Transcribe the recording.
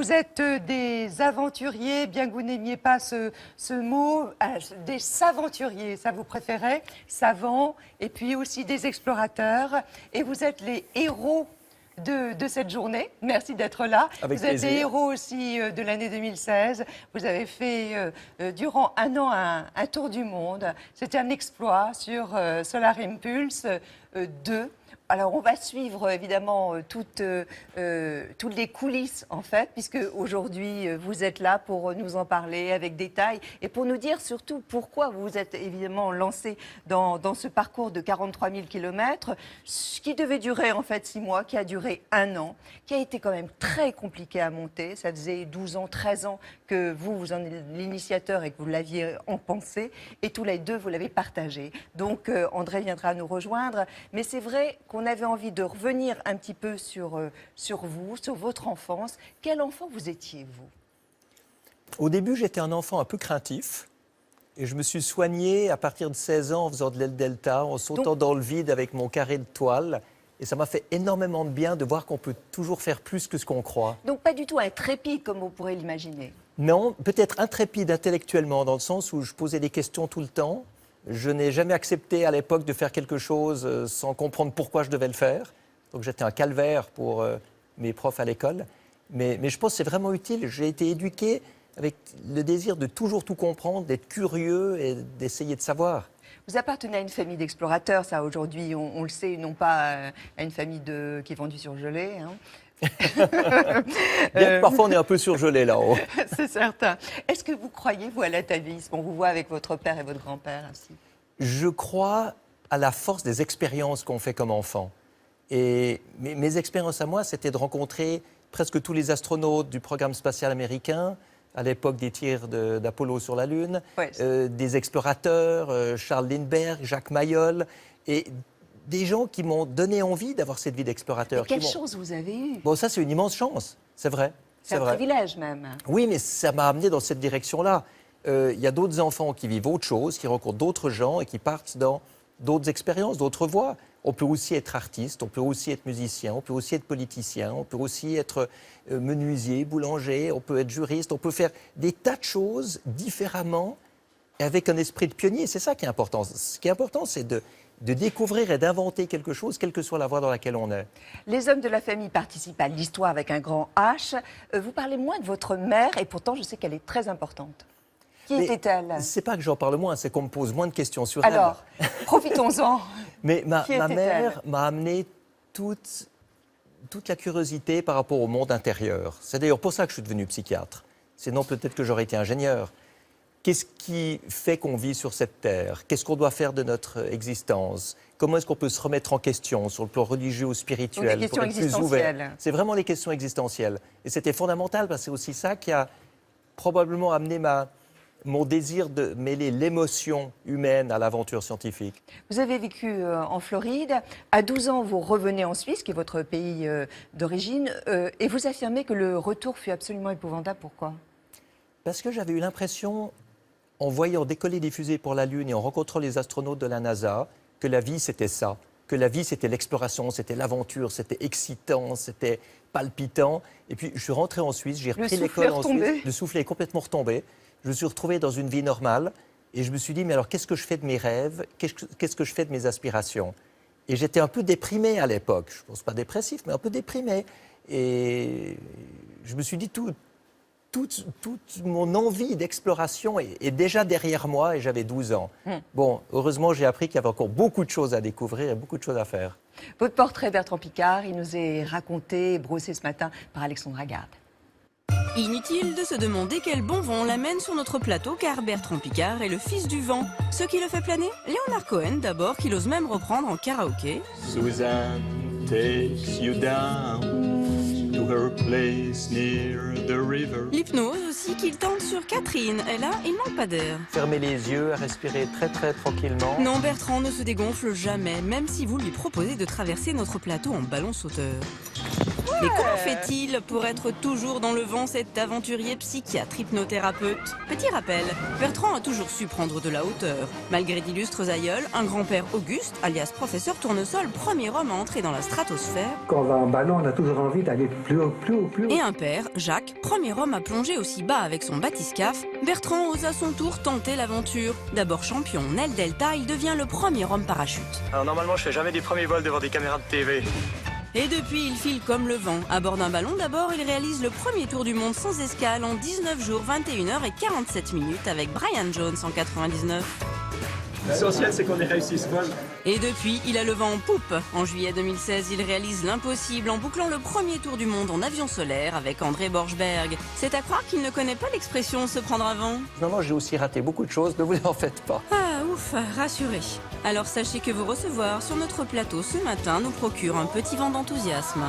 Vous êtes des aventuriers, bien que vous n'aimiez pas ce mot, des saventuriers, ça vous préférez, savants, et puis aussi des explorateurs. Et vous êtes les héros de cette journée. Merci d'être là. Avec vous êtes plaisir. des héros aussi de l'année 2016. Vous avez fait durant un an un tour du monde. C'était un exploit sur Solar Impulse 2. Alors, on va suivre évidemment toutes les coulisses, en fait, puisque aujourd'hui, vous êtes là pour nous en parler avec détail et pour nous dire surtout pourquoi vous vous êtes évidemment lancé dans ce parcours de 43 000 km, qui devait durer en fait 6 mois, qui a duré 1 an, qui a été quand même très compliqué à monter. Ça faisait 12 ans, 13 ans que vous en êtes l'initiateur et que vous l'aviez en pensée, et tous les deux, vous l'avez partagé. Donc, André viendra nous rejoindre, mais c'est vrai qu'on avait envie de revenir un petit peu sur vous, sur votre enfance. Quel enfant vous étiez, vous? Au début, j'étais un enfant un peu craintif. Et je me suis soigné à partir de 16 ans en faisant de l'aile delta, en sautant dans le vide avec mon carré de toile. Et ça m'a fait énormément de bien de voir qu'on peut toujours faire plus que ce qu'on croit. Donc pas du tout intrépide comme vous pourrez l'imaginer. Non, peut-être intrépide intellectuellement, dans le sens où je posais des questions tout le temps. Je n'ai jamais accepté à l'époque de faire quelque chose sans comprendre pourquoi je devais le faire. Donc j'étais un calvaire pour mes profs à l'école. Mais je pense que c'est vraiment utile. J'ai été éduqué avec le désir de toujours tout comprendre, d'être curieux et d'essayer de savoir. Vous appartenez à une famille d'explorateurs, ça aujourd'hui on le sait, non pas à une famille qui est vendue surgelée. Hein. Bien que parfois on est un peu surgelé là-haut. C'est certain. Est-ce que vous croyez, vous, à l'atavisme? On vous voit avec votre père et votre grand-père ainsi. Je crois à la force des expériences qu'on fait comme enfant. Et mes expériences à moi, c'était de rencontrer presque tous les astronautes du programme spatial américain, à l'époque des tirs d'Apollo sur la Lune, des explorateurs, Charles Lindbergh, Jacques Mayol, et des gens qui m'ont donné envie d'avoir cette vie d'explorateur. Quelle chance vous avez eue! Bon, ça, c'est une immense chance, c'est vrai. C'est un privilège même. Oui, mais ça m'a amené dans cette direction-là. Il y a d'autres enfants qui vivent autre chose, qui rencontrent d'autres gens et qui partent dans d'autres expériences, d'autres voies. On peut aussi être artiste, on peut aussi être musicien, on peut aussi être politicien, on peut aussi être menuisier, boulanger, on peut être juriste, on peut faire des tas de choses différemment et avec un esprit de pionnier. C'est ça qui est important. Ce qui est important, c'est de découvrir et d'inventer quelque chose, quelle que soit la voie dans laquelle on est. Les hommes de la famille participent à l'histoire avec un grand H. Vous parlez moins de votre mère et pourtant je sais qu'elle est très importante. Qui était-elle? C'est pas que j'en parle moins, c'est qu'on me pose moins de questions sur elle. Alors, profitons-en. Mais ma mère m'a amené toute la curiosité par rapport au monde intérieur. C'est d'ailleurs pour ça que je suis devenu psychiatre. Sinon, peut-être que j'aurais été ingénieur. Qu'est-ce qui fait qu'on vit sur cette terre? Qu'est-ce qu'on doit faire de notre existence? Comment est-ce qu'on peut se remettre en question sur le plan religieux ou spirituel? Donc, des questions existentielles. C'est vraiment les questions existentielles. Et c'était fondamental parce que c'est aussi ça qui a probablement amené mon désir de mêler l'émotion humaine à l'aventure scientifique. Vous avez vécu en Floride. À 12 ans, vous revenez en Suisse, qui est votre pays d'origine, et vous affirmez que le retour fut absolument épouvantable. Pourquoi? Parce que j'avais eu l'impression, en voyant décoller des fusées pour la Lune et en rencontrant les astronautes de la NASA, que la vie, c'était ça. Que la vie, c'était l'exploration, c'était l'aventure, c'était excitant, c'était palpitant. Et puis, je suis rentré en Suisse, j'ai repris l'école en Suisse. Le souffle est complètement retombé. Je me suis retrouvé dans une vie normale et je me suis dit, mais alors qu'est-ce que je fais de mes rêves? Qu'est-ce que je fais de mes aspirations? Et j'étais un peu déprimé à l'époque. Je ne pense pas dépressif, mais un peu déprimé. Et je me suis dit, toute mon envie d'exploration est déjà derrière moi et j'avais 12 ans. Bon, heureusement, j'ai appris qu'il y avait encore beaucoup de choses à découvrir et beaucoup de choses à faire. Votre portrait, Bertrand Piccard, il nous est raconté, brossé ce matin par Alexandra Garde. Inutile de se demander quel bon vent l'amène sur notre plateau car Bertrand Piccard est le fils du vent. Ce qui le fait planer, Leonard Cohen d'abord, qu'il ose même reprendre en karaoké. Suzanne takes you down to her place near the river. L'hypnose aussi qu'il tente sur Catherine, et là, il manque pas d'air. Fermez les yeux, respirer très très tranquillement. Non, Bertrand ne se dégonfle jamais, même si vous lui proposez de traverser notre plateau en ballon sauteur. Mais comment fait-il pour être toujours dans le vent, cet aventurier psychiatre hypnothérapeute? Petit rappel, Bertrand a toujours su prendre de la hauteur. Malgré d'illustres aïeuls, un grand-père Auguste, alias professeur Tournesol, premier homme à entrer dans la stratosphère. Quand on va en ballon, on a toujours envie d'aller plus haut, plus haut, plus haut. Et un père, Jacques, premier homme à plonger aussi bas avec son bathyscaphe. Bertrand ose à son tour tenter l'aventure. D'abord champion Nel Delta, il devient le premier homme parachute. Alors normalement, je fais jamais des premiers vols devant des caméras de TV. Et depuis, il file comme le vent. À bord d'un ballon, d'abord, il réalise le premier tour du monde sans escale en 19 jours, 21 heures et 47 minutes avec Brian Jones en 99. L'essentiel, c'est qu'on ait réussi ce vol. Et depuis, il a le vent en poupe. En juillet 2016, il réalise l'impossible en bouclant le premier tour du monde en avion solaire avec André Borschberg. C'est à croire qu'il ne connaît pas l'expression se prendre un vent. Non, j'ai aussi raté beaucoup de choses, ne vous en faites pas. Ah, ouf, rassuré. Alors sachez que vous recevoir sur notre plateau ce matin nous procure un petit vent d'enthousiasme.